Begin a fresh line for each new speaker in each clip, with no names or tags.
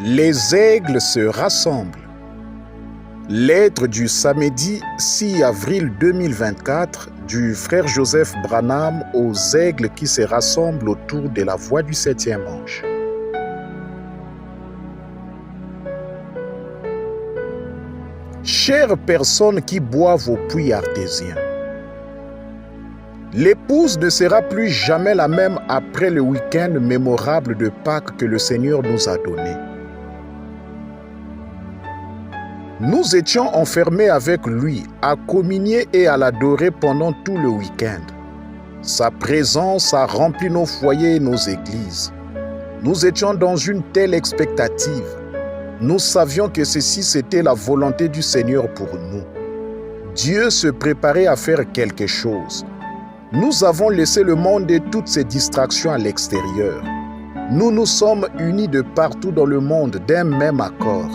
Les aigles se rassemblent. Lettre du samedi 6 avril 2024 du frère Joseph Branham aux aigles qui se rassemblent autour de la voie du 7e ange. Chères personnes qui boivent au puits artésien, l'épouse ne sera plus jamais la même après le week-end mémorable de Pâques que le Seigneur nous a donné. Nous étions enfermés avec lui, à communier et à l'adorer pendant tout le week-end. Sa présence a rempli nos foyers et nos églises. Nous étions dans une telle expectative. Nous savions que ceci c'était la volonté du Seigneur pour nous. Dieu se préparait à faire quelque chose. Nous avons laissé le monde et toutes ses distractions à l'extérieur. Nous nous sommes unis de partout dans le monde d'un même accord.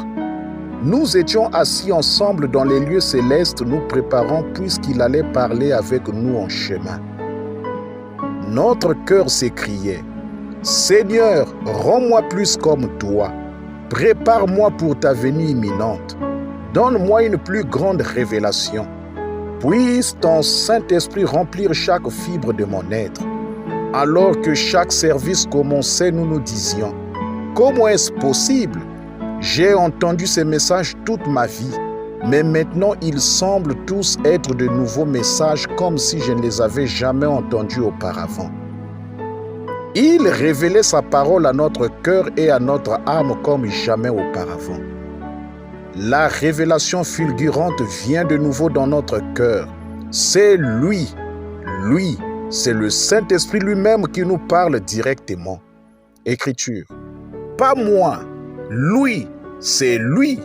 Nous étions assis ensemble dans les lieux célestes, nous préparant puisqu'il allait parler avec nous en chemin. Notre cœur s'écriait, « Seigneur, rends-moi plus comme toi. Prépare-moi pour ta venue imminente. Donne-moi une plus grande révélation. Puisse ton Saint-Esprit remplir chaque fibre de mon être. » Alors que chaque service commençait, nous nous disions, « Comment est-ce possible ? J'ai entendu ces messages toute ma vie, mais maintenant ils semblent tous être de nouveaux messages comme si je ne les avais jamais entendus auparavant. » Il révélait sa parole à notre cœur et à notre âme comme jamais auparavant. La révélation fulgurante vient de nouveau dans notre cœur. C'est lui, c'est le Saint-Esprit lui-même qui nous parle directement. Écriture. Pas moi. Lui, c'est lui.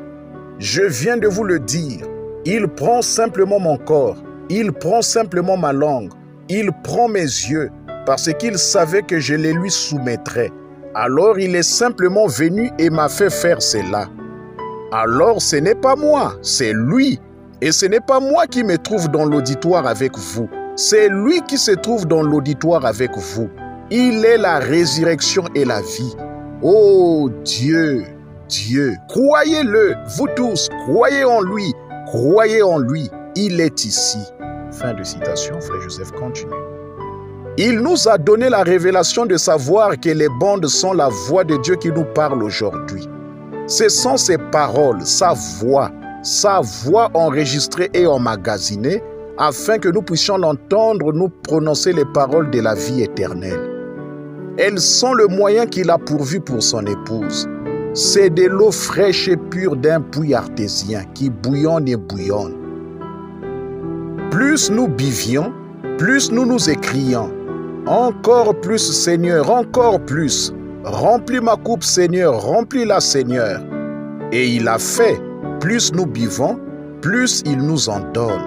Je viens de vous le dire. Il prend simplement mon corps. Il prend simplement ma langue. Il prend mes yeux parce qu'il savait que je les lui soumettrais. Alors il est simplement venu et m'a fait faire cela. Alors ce n'est pas moi, c'est lui. Et ce n'est pas moi qui me trouve dans l'auditoire avec vous. C'est lui qui se trouve dans l'auditoire avec vous. Il est la résurrection et la vie. Oh Dieu! Dieu, croyez-le, vous tous, croyez en lui, il est ici. Fin de citation, frère Joseph continue. Il nous a donné la révélation de savoir que les bandes sont la voix de Dieu qui nous parle aujourd'hui. Ce sont ses paroles, sa voix enregistrée et emmagasinée, afin que nous puissions l'entendre nous prononcer les paroles de la vie éternelle. Elles sont le moyen qu'il a pourvu pour son épouse. C'est de l'eau fraîche et pure d'un puits artésien qui bouillonne et bouillonne. Plus nous buvions, plus nous nous écrions. Encore plus, Seigneur, encore plus. Remplis ma coupe, Seigneur, remplis-la, Seigneur. Et il a fait. Plus nous buvons, plus il nous en donne.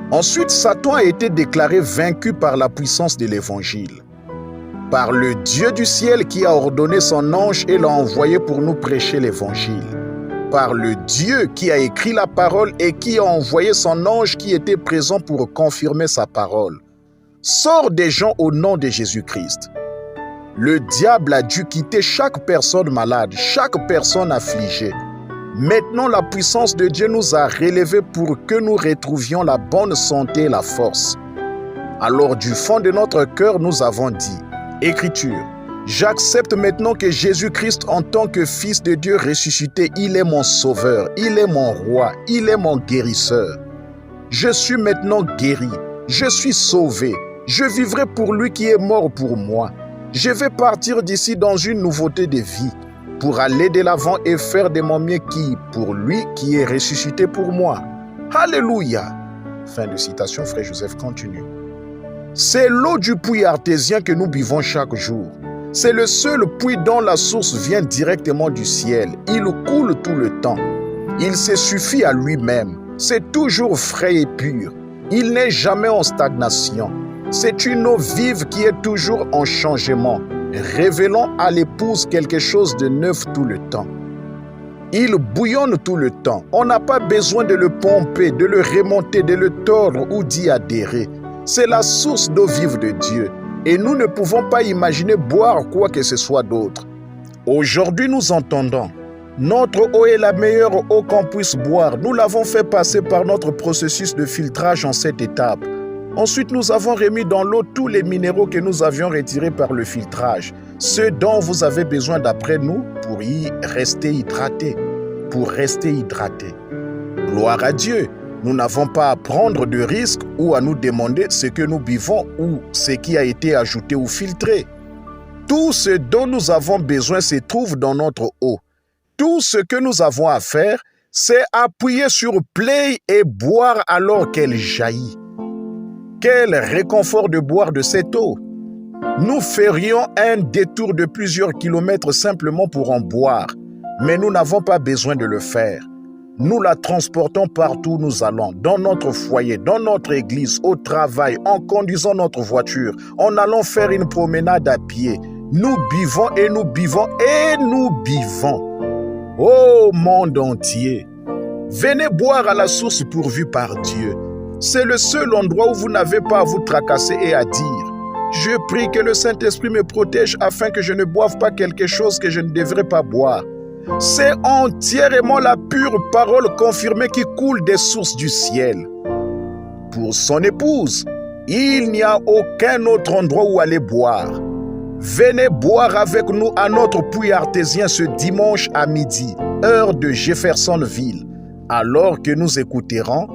Ensuite, Satan a été déclaré vaincu par la puissance de l'Évangile. Par le Dieu du ciel qui a ordonné son ange et l'a envoyé pour nous prêcher l'Évangile. Par le Dieu qui a écrit la parole et qui a envoyé son ange qui était présent pour confirmer sa parole. Sors des gens au nom de Jésus-Christ. Le diable a dû quitter chaque personne malade, chaque personne affligée. Maintenant, la puissance de Dieu nous a relevés pour que nous retrouvions la bonne santé et la force. Alors, du fond de notre cœur, nous avons dit, Écriture, j'accepte maintenant que Jésus-Christ en tant que Fils de Dieu ressuscité, il est mon sauveur, il est mon roi, il est mon guérisseur. Je suis maintenant guéri, je suis sauvé, je vivrai pour lui qui est mort pour moi. Je vais partir d'ici dans une nouveauté de vie pour aller de l'avant et faire de mon mieux pour lui qui est ressuscité pour moi. Alléluia. Fin de citation, frère Joseph continue. C'est l'eau du puits artésien que nous buvons chaque jour. C'est le seul puits dont la source vient directement du ciel. Il coule tout le temps. Il se suffit à lui-même. C'est toujours frais et pur. Il n'est jamais en stagnation. C'est une eau vive qui est toujours en changement, révélant à l'épouse quelque chose de neuf tout le temps. Il bouillonne tout le temps. On n'a pas besoin de le pomper, de le remonter, de le tordre ou d'y adhérer. C'est la source d'eau vive de Dieu. Et nous ne pouvons pas imaginer boire quoi que ce soit d'autre. Aujourd'hui, nous entendons. Notre eau est la meilleure eau qu'on puisse boire. Nous l'avons fait passer par notre processus de filtrage en 7 étapes. Ensuite, nous avons remis dans l'eau tous les minéraux que nous avions retirés par le filtrage, ceux dont vous avez besoin d'après nous pour y rester hydraté. Gloire à Dieu, nous n'avons pas à prendre de risques ou à nous demander ce que nous buvons ou ce qui a été ajouté ou filtré. Tout ce dont nous avons besoin se trouve dans notre eau. Tout ce que nous avons à faire, c'est appuyer sur play et boire alors qu'elle jaillit. Quel réconfort de boire de cette eau! Nous ferions un détour de plusieurs kilomètres simplement pour en boire, mais nous n'avons pas besoin de le faire. Nous la transportons partout où nous allons, dans notre foyer, dans notre église, au travail, en conduisant notre voiture, en allant faire une promenade à pied. Nous buvons et nous buvons et nous buvons. Ô monde entier, venez boire à la source pourvue par Dieu. C'est le seul endroit où vous n'avez pas à vous tracasser et à dire « Je prie que le Saint-Esprit me protège afin que je ne boive pas quelque chose que je ne devrais pas boire. » C'est entièrement la pure parole confirmée qui coule des sources du ciel. Pour son épouse, il n'y a aucun autre endroit où aller boire. Venez boire avec nous à notre puits artésien ce dimanche à midi, heure de Jeffersonville, alors que nous écouterons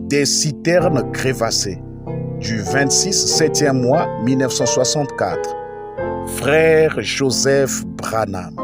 des citernes crévassées du 26 7e mois 1964. Frère Joseph Branham.